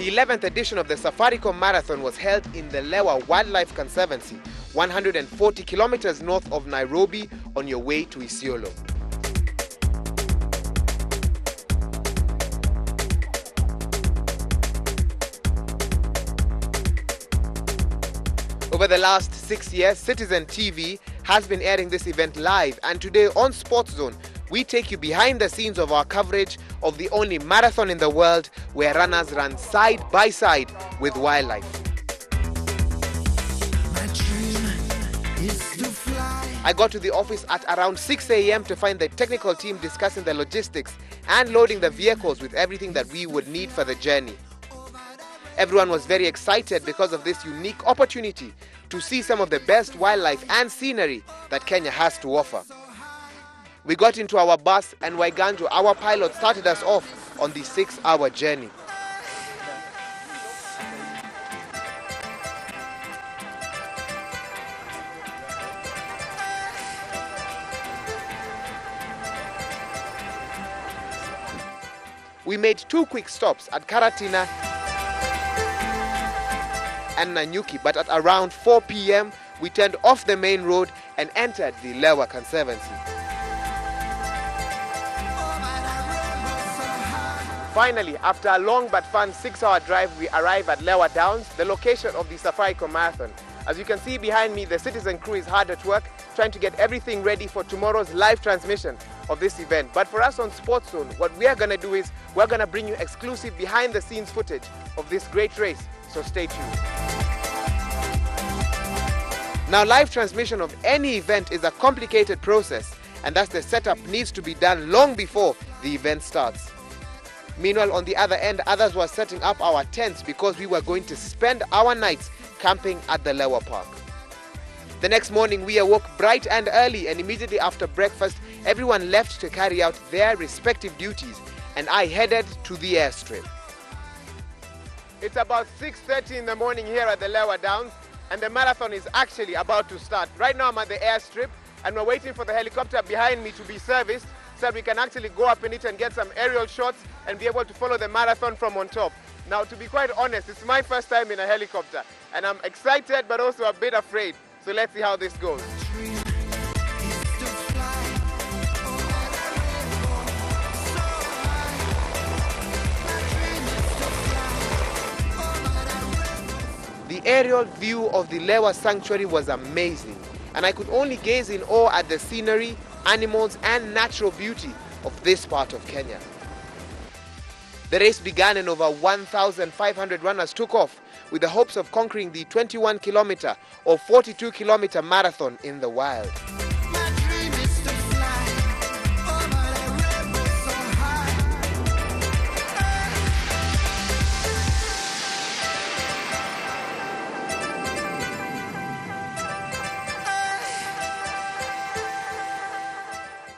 The 11th edition of the Safaricom Marathon was held in the Lewa Wildlife Conservancy, 140 kilometers north of Nairobi on your way to Isiolo. Over the last 6 years, Citizen TV has been airing this event live, and today on Sports Zone, we take you behind the scenes of our coverage of the only marathon in the world where runners run side by side with wildlife. I got to the office at around 6 a.m. to find the technical team discussing the logistics and loading the vehicles with everything that we would need for the journey. Everyone was very excited because of this unique opportunity to see some of the best wildlife and scenery that Kenya has to offer. We got into our bus and Waiganjo, our pilot, started us off on the 6-hour journey. We made 2 quick stops at Karatina and Nanyuki, but at around 4 p.m. we turned off the main road and entered the Lewa Conservancy. Finally, after a long but fun 6-hour drive, we arrive at Lewa Downs, the location of the Safaricom Marathon. As you can see behind me, the Citizen crew is hard at work trying to get everything ready for tomorrow's live transmission of this event. But for us on Sports Zone, what we are going to do is we're going to bring you exclusive behind-the-scenes footage of this great race, so stay tuned. Now, live transmission of any event is a complicated process, and thus the setup needs to be done long before the event starts. Meanwhile, on the other end, others were setting up our tents because we were going to spend our nights camping at the Lewa Park. The next morning, we awoke bright and early, and immediately after breakfast, everyone left to carry out their respective duties, and I headed to the airstrip. It's about 6:30 in the morning here at the Lewa Downs, and the marathon is actually about to start. Right now, I'm at the airstrip, and we're waiting for the helicopter behind me to be serviced so that we can actually go up in it and get some aerial shots and be able to follow the marathon from on top. Now, to be quite honest, it's my first time in a helicopter, and I'm excited but also a bit afraid. So let's see how this goes. The aerial view of the Lewa Sanctuary was amazing, and I could only gaze in awe at the scenery, animals and natural beauty of this part of Kenya. The race began and over 1,500 runners took off with the hopes of conquering the 21-kilometer or 42-kilometer marathon in the wild.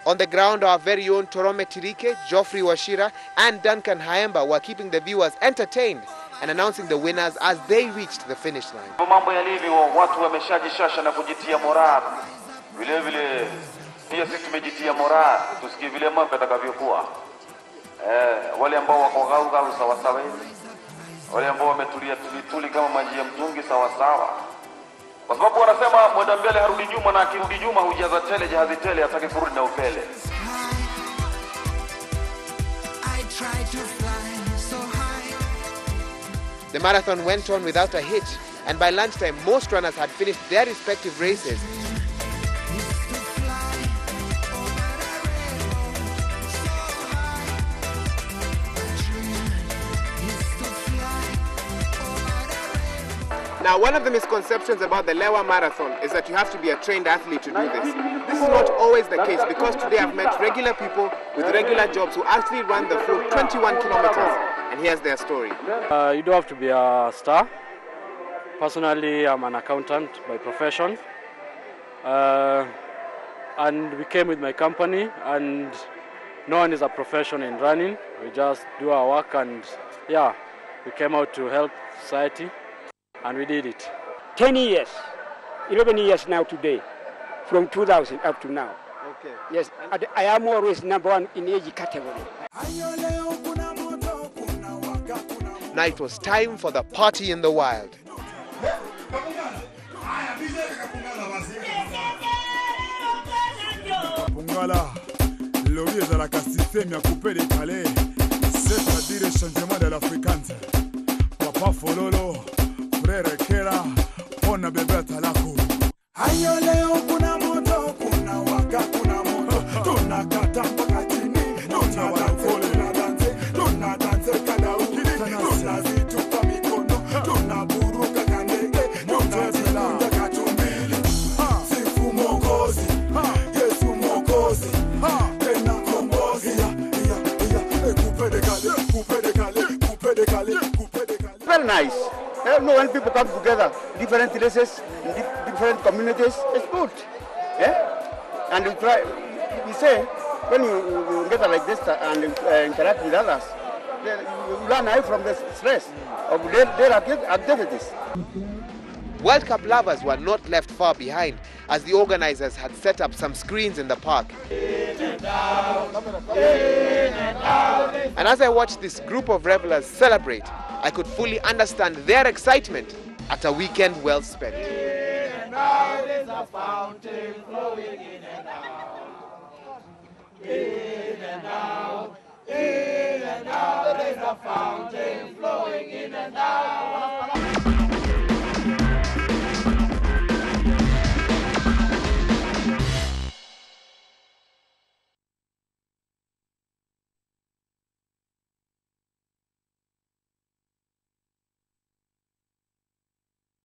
On the ground, our very own Torome Tirike, Geoffrey Washira and Duncan Haemba were keeping the viewers entertained and announcing the winners as they reached the finish line. Mambo yalivyo, watu wameshajishasha na kujitia moral. Vile vile pia sisi tumejitia moral, tusikie vile mambo yatakavyokuwa. Wale ambao wako gau sawa sawa hivi. Wale ambao wametulia tuli kama maji ya mtungi sawa sawa. Kwa sababu wanasema mwenda mbele harudi nyuma, na akirudi nyuma hujaza tele jahazi tele atake kurudi na upele. The marathon went on without a hitch, and by lunchtime most runners had finished their respective races. Now, one of the misconceptions about the Lewa Marathon is that you have to be a trained athlete to do this. This is not always the case, because today I've met regular people with regular jobs who actually run the full 21 kilometers, and here's their story. You don't have to be a star. Personally, I'm an accountant by profession. And we came with my company, and no one is a profession in running. We just do our work, and yeah, we came out to help society. And we did it. 10 years, 11 years now today, from 2000 up to now. Okay. Yes, I am always #1 in age category. Now it was time for the party in the wild. C'est-à-dire changement de l'africaine. Papa Fololo, frère Kera, on a bébé Talaku. Ayo leo kuna moto, kuna waka, kuna moto. Tunakata mpaka chini, tunadanse kadauki, tunazitupa mikono, tunaburuka kandege, tunazilunda katumbili. Sifu Mwokozi, Yesu Mwokozi, tena kombozi. Very nice. No, when people come together, different places, different communities, it's good. Yeah? And we say, when you get like this and interact with others, you learn away from the stress of their activities. World Cup lovers were not left far behind, as the organizers had set up some screens in the park. And as I watched this group of revelers celebrate, I could fully understand their excitement at a weekend well spent. In and out is a fountain flowing in and out. In and out, in and out is a fountain flowing in and out.